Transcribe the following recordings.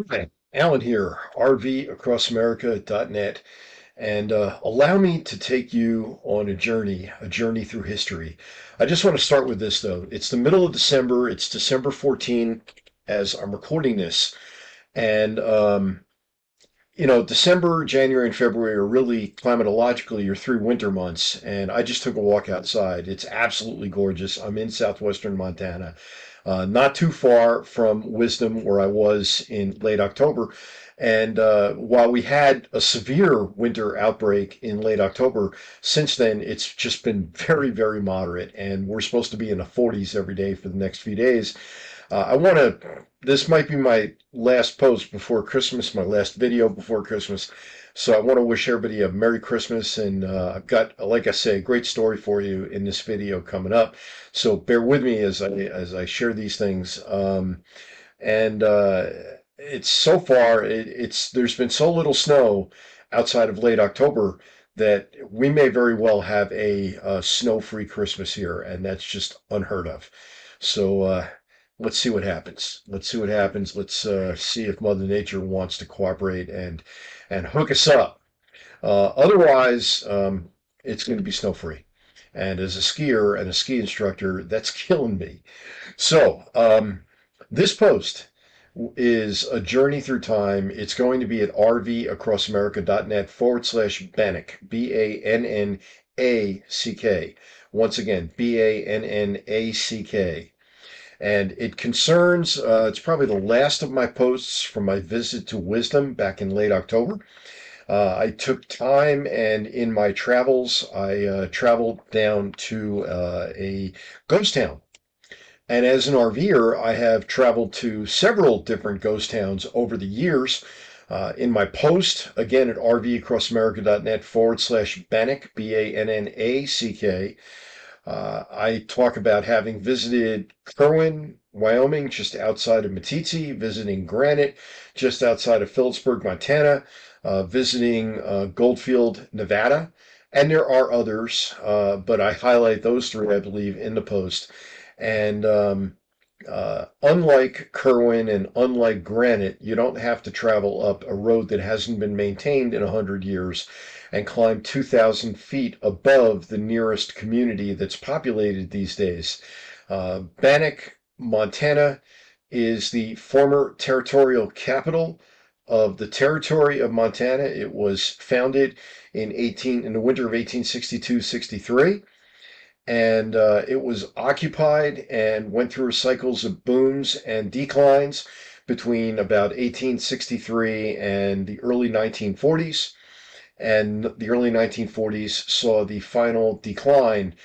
Hi, Alan here, RVacrossamerica.net, and allow me to take you on a journey through history. I just want to start with this though. It's the middle of December. It's December 14 as I'm recording this, and December, January, and February are really climatologically your three winter months. And I just took a walk outside. It's absolutely gorgeous. I'm in southwestern Montana, not too far from Wisdom, where I was in late October. And while we had a severe winter outbreak in late October, since then it's just been very, very moderate. And we're supposed to be in the 40s every day for the next few days. This might be my last post before Christmas, my last video before Christmas. So I want to wish everybody a Merry Christmas. And I've got, like I say, a great story for you in this video coming up. So bear with me as I share these things. And it's so far, there's been so little snow outside of late October that we may very well have a snow-free Christmas here, and that's just unheard of. So let's see what happens. Let's see what happens. Let's see if Mother Nature wants to cooperate and hook us up. Otherwise, it's going to be snow-free. And as a skier and a ski instructor, that's killing me. So this post is a journey through time. It's going to be at rvacrossamerica.net/Bannack, Bannack. Once again, Bannack. And it concerns, it's probably the last of my posts from my visit to Wisdom back in late October. I took time and in my travels, I traveled down to a ghost town. And as an RVer, I have traveled to several different ghost towns over the years. In my post, again at rvacrossamerica.net/Bannack, Bannack, I talk about having visited Kerwin, Wyoming, just outside of Meeteetse, visiting Granite, just outside of Phillipsburg, Montana, visiting Goldfield, Nevada, and there are others, but I highlight those three, I believe, in the post. And unlike Kerwin and unlike Granite, you don't have to travel up a road that hasn't been maintained in 100 years and climb 2,000 feet above the nearest community that's populated these days. Bannack, Montana is the former territorial capital of the territory of Montana. It was founded in the winter of 1862-63, and it was occupied and went through cycles of booms and declines between about 1863 and the early 1940s. And the early 1940s saw the final decline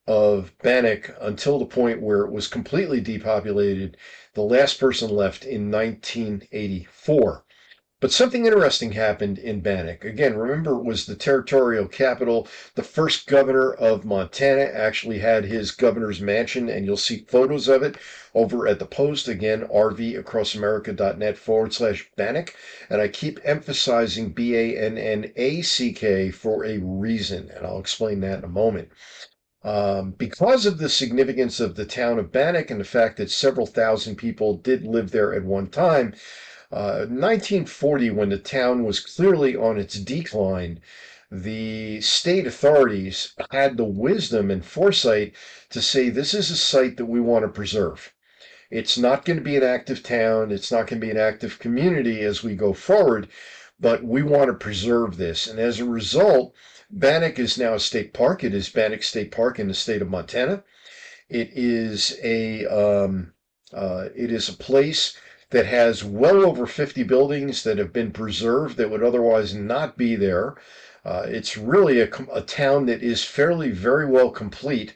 of Bannack until the point where it was completely depopulated. The last person left in 1984. But something interesting happened in Bannack. Again, remember, it was the territorial capital. The first governor of Montana actually had his governor's mansion, and you'll see photos of it over at the post. Again, rvacrossamerica.net/Bannack. And I keep emphasizing Bannack for a reason, and I'll explain that in a moment. Because of the significance of the town of Bannack and the fact that several thousand people did live there at one time, 1940, when the town was clearly on its decline, the state authorities had the wisdom and foresight to say this is a site that we want to preserve. It's not going to be an active town, it's not going to be an active community as we go forward, but we want to preserve this. And as a result, Bannack is now a state park. It is Bannack State Park in the state of Montana. It is a place that has well over 50 buildings that have been preserved that would otherwise not be there. It's really a town that is very well complete.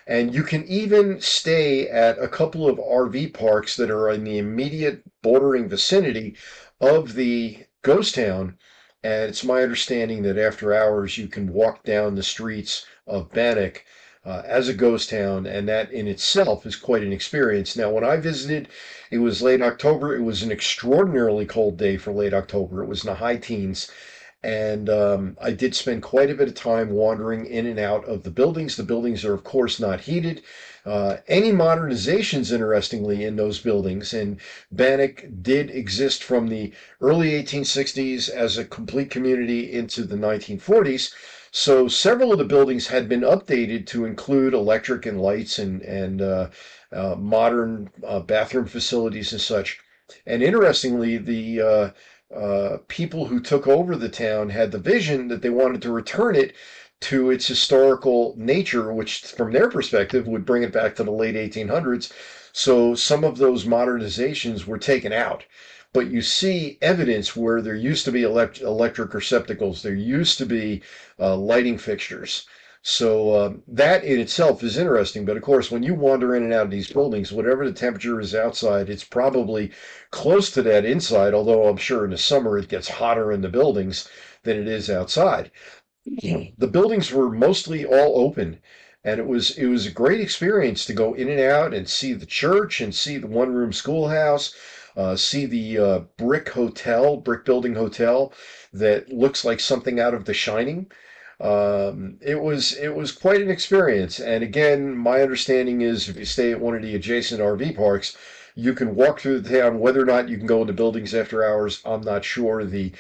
And you can even stay at a couple of RV parks that are in the immediate bordering vicinity of the ghost town. And it's my understanding that after hours you can walk down the streets of Bannack as a ghost town, and that in itself is quite an experience. Now, when I visited, it was late October. It was an extraordinarily cold day for late October. It was in the high teens, And I did spend quite a bit of time wandering in and out of the buildings. The buildings are, of course, not heated. Any modernizations, interestingly, in those buildings, and Bannack did exist from the early 1860s as a complete community into the 1940s. So several of the buildings had been updated to include electric and lights and modern bathroom facilities and such. And interestingly, the people who took over the town had the vision that they wanted to return it to its historical nature, which, from their perspective, would bring it back to the late 1800s. So some of those modernizations were taken out. But you see evidence where there used to be electric receptacles, there used to be lighting fixtures. So that in itself is interesting. But of course, when you wander in and out of these buildings, whatever the temperature is outside, it's probably close to that inside, although I'm sure in the summer it gets hotter in the buildings than it is outside. The buildings were mostly all open, and it was a great experience to go in and out and see the church and see the one-room schoolhouse, see the brick building hotel that looks like something out of The Shining. It was quite an experience. And again, my understanding is if you stay at one of the adjacent RV parks, you can walk through the town. Whether or not you can go into buildings after hours, I'm not sure. The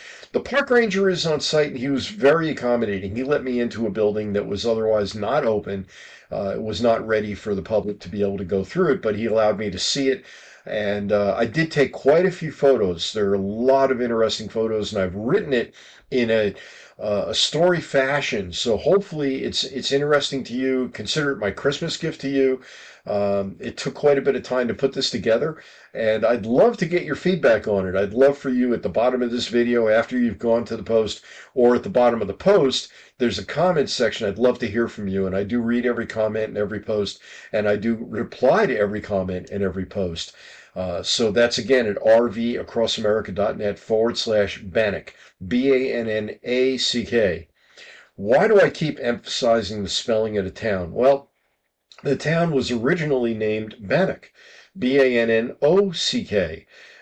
park ranger is on site, and he was very accommodating. He let me into a building that was otherwise not open. It was not ready for the public to be able to go through it, but he allowed me to see it. And I did take quite a few photos. There are a lot of interesting photos, and I've written it in a story fashion. So hopefully it's interesting to you. Consider it my Christmas gift to you. It took quite a bit of time to put this together, and I'd love to get your feedback on it. I'd love for you at the bottom of this video, after you've gone to the post, or at the bottom of the post, there's a comment section. I'd love to hear from you, and I do read every comment and every post, and I do reply to every comment and every post. So that's again at rvacrossamerica.net/Bannack, Bannack. Why do I keep emphasizing the spelling of the town? Well, the town was originally named Bannock, Bannock,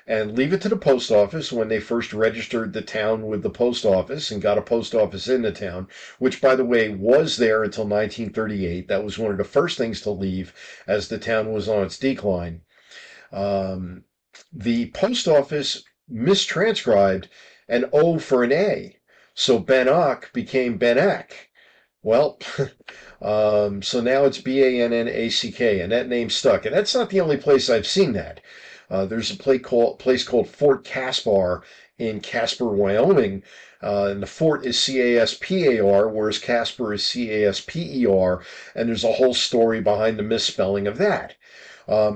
and leave it to the post office when they first registered the town with the post office and got a post office in the town, which, by the way, was there until 1938. That was one of the first things to leave as the town was on its decline. Um, the post office mistranscribed an O for an A, so Bannock became Bannack. Well, so now it's Bannack, and that name stuck. And that's not the only place I've seen that. There's a place called Fort Caspar in Casper, Wyoming, and the fort is Caspar, whereas Casper is Casper, and there's a whole story behind the misspelling of that.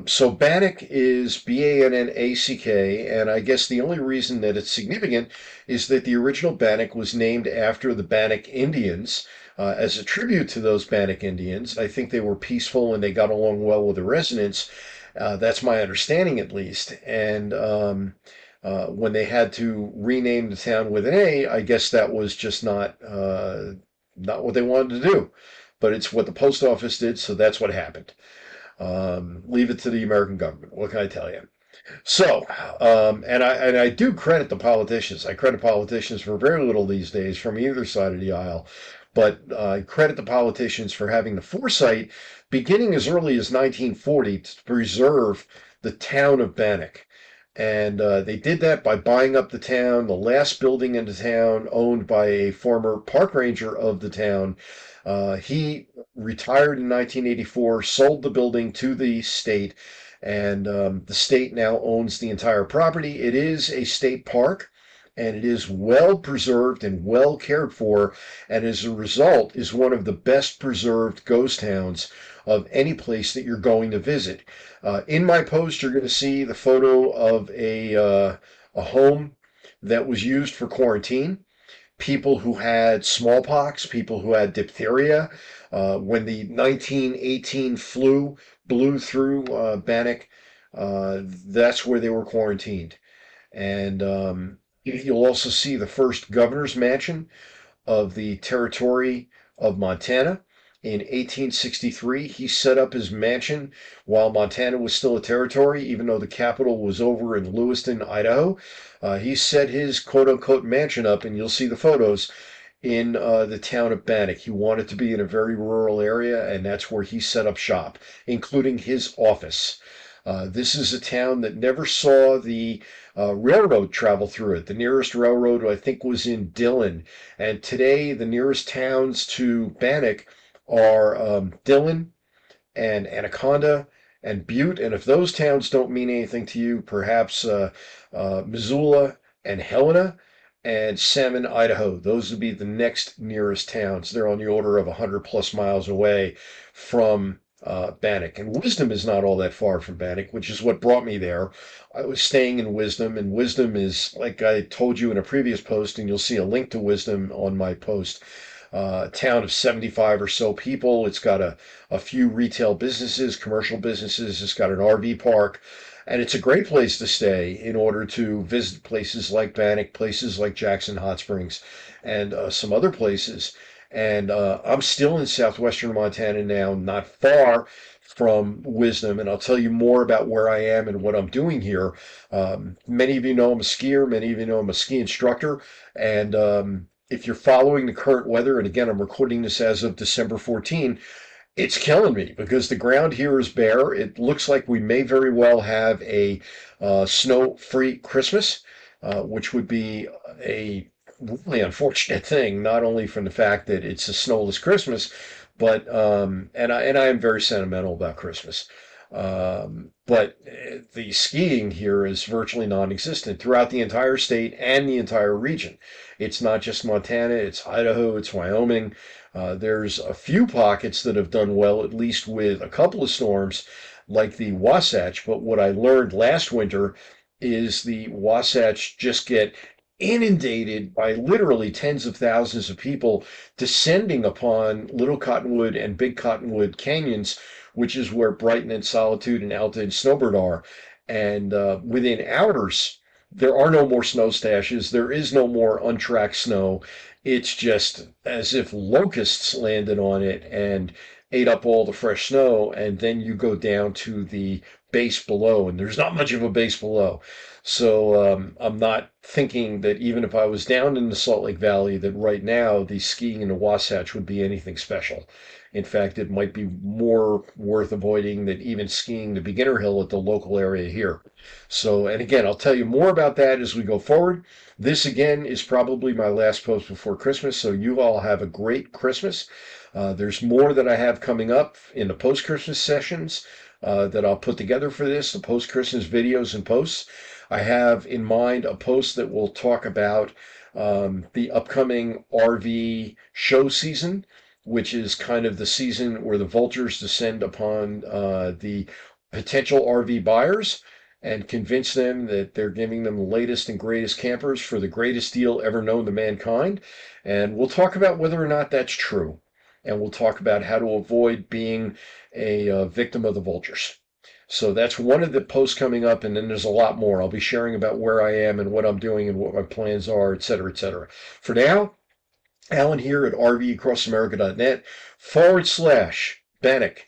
So Bannock is Bannack, and I guess the only reason that it's significant is that the original Bannock was named after the Bannock Indians. As a tribute to those Bannock Indians, I think they were peaceful and they got along well with the residents. That's my understanding, at least. And when they had to rename the town with an A, I guess that was just not what they wanted to do. But it's what the post office did, so that's what happened. Leave it to the American government. What can I tell you? So, and I do credit the politicians. I credit politicians for very little these days from either side of the aisle, but I credit the politicians for having the foresight, beginning as early as 1940, to preserve the town of Bannock. And they did that by buying up the town, the last building in the town owned by a former park ranger of the town. He retired in 1984, sold the building to the state, and the state now owns the entire property. It is a state park, and it is well preserved and well cared for, and as a result is one of the best preserved ghost towns of any place that you're going to visit. In my post, you're going to see the photo of a home that was used for quarantine. People who had smallpox, people who had diphtheria. When the 1918 flu blew through Bannock, that's where they were quarantined. And you'll also see the first governor's mansion of the territory of Montana. In 1863, he set up his mansion while Montana was still a territory, even though the capital was over in Lewiston, Idaho. He set his quote unquote mansion up, and you'll see the photos in the town of Bannack. He wanted to be in a very rural area, and that's where he set up shop, including his office. This is a town that never saw the railroad travel through it. The nearest railroad, I think, was in Dillon. And today, the nearest towns to Bannack are Dillon and Anaconda and Butte. And if those towns don't mean anything to you, perhaps Missoula and Helena and Salmon, Idaho. Those would be the next nearest towns. They're on the order of 100 plus miles away from Bannack. And Wisdom is not all that far from Bannack, which is what brought me there. I was staying in Wisdom, and Wisdom is, like I told you in a previous post, and you'll see a link to Wisdom on my post, a town of 75 or so people. It's got a few retail businesses, commercial businesses. It's got an RV park. And it's a great place to stay in order to visit places like Bannack, places like Jackson Hot Springs, and some other places. And I'm still in southwestern Montana now, not far from Wisdom, and I'll tell you more about where I am and what I'm doing here. Many of you know I'm a skier, many of you know I'm a ski instructor, and if you're following the current weather, and again, I'm recording this as of December 14, it's killing me because the ground here is bare. It looks like we may very well have a snow-free Christmas, which would be a really unfortunate thing, not only from the fact that it's a snowless Christmas, but and I am very sentimental about Christmas. But the skiing here is virtually non-existent throughout the entire state and the entire region. It's not just Montana, it's Idaho, it's Wyoming. There's a few pockets that have done well, at least with a couple of storms, like the Wasatch. But what I learned last winter is the Wasatch just get inundated by literally tens of thousands of people descending upon Little Cottonwood and Big Cottonwood canyons, which is where Brighton and Solitude and Alta and Snowbird are. And within hours, there are no more snow stashes. There is no more untracked snow. It's just as if locusts landed on it and ate up all the fresh snow. And then you go down to the base below, and there's not much of a base below. So I'm not thinking that even if I was down in the Salt Lake Valley, that right now the skiing in the Wasatch would be anything special. In fact, it might be more worth avoiding than even skiing the beginner hill at the local area here. So, and again, I'll tell you more about that as we go forward. This, again, is probably my last post before Christmas, so you all have a great Christmas. There's more that I have coming up in the post-Christmas sessions that I'll put together for this, the post-Christmas videos and posts. I have in mind a post that will talk about the upcoming RV show season, which is kind of the season where the vultures descend upon the potential RV buyers and convince them that they're giving them the latest and greatest campers for the greatest deal ever known to mankind. And we'll talk about whether or not that's true. And we'll talk about how to avoid being a victim of the vultures. So that's one of the posts coming up, and then there's a lot more. I'll be sharing about where I am and what I'm doing and what my plans are, etc., etc. For now, Alan here at RVacrossamerica.net /Bannack, Bannack.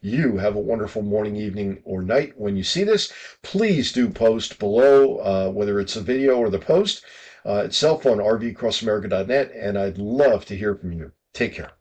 You have a wonderful morning, evening, or night when you see this. Please do post below, whether it's a video or the post itself on RVacrossamerica.net, and I'd love to hear from you. Take care.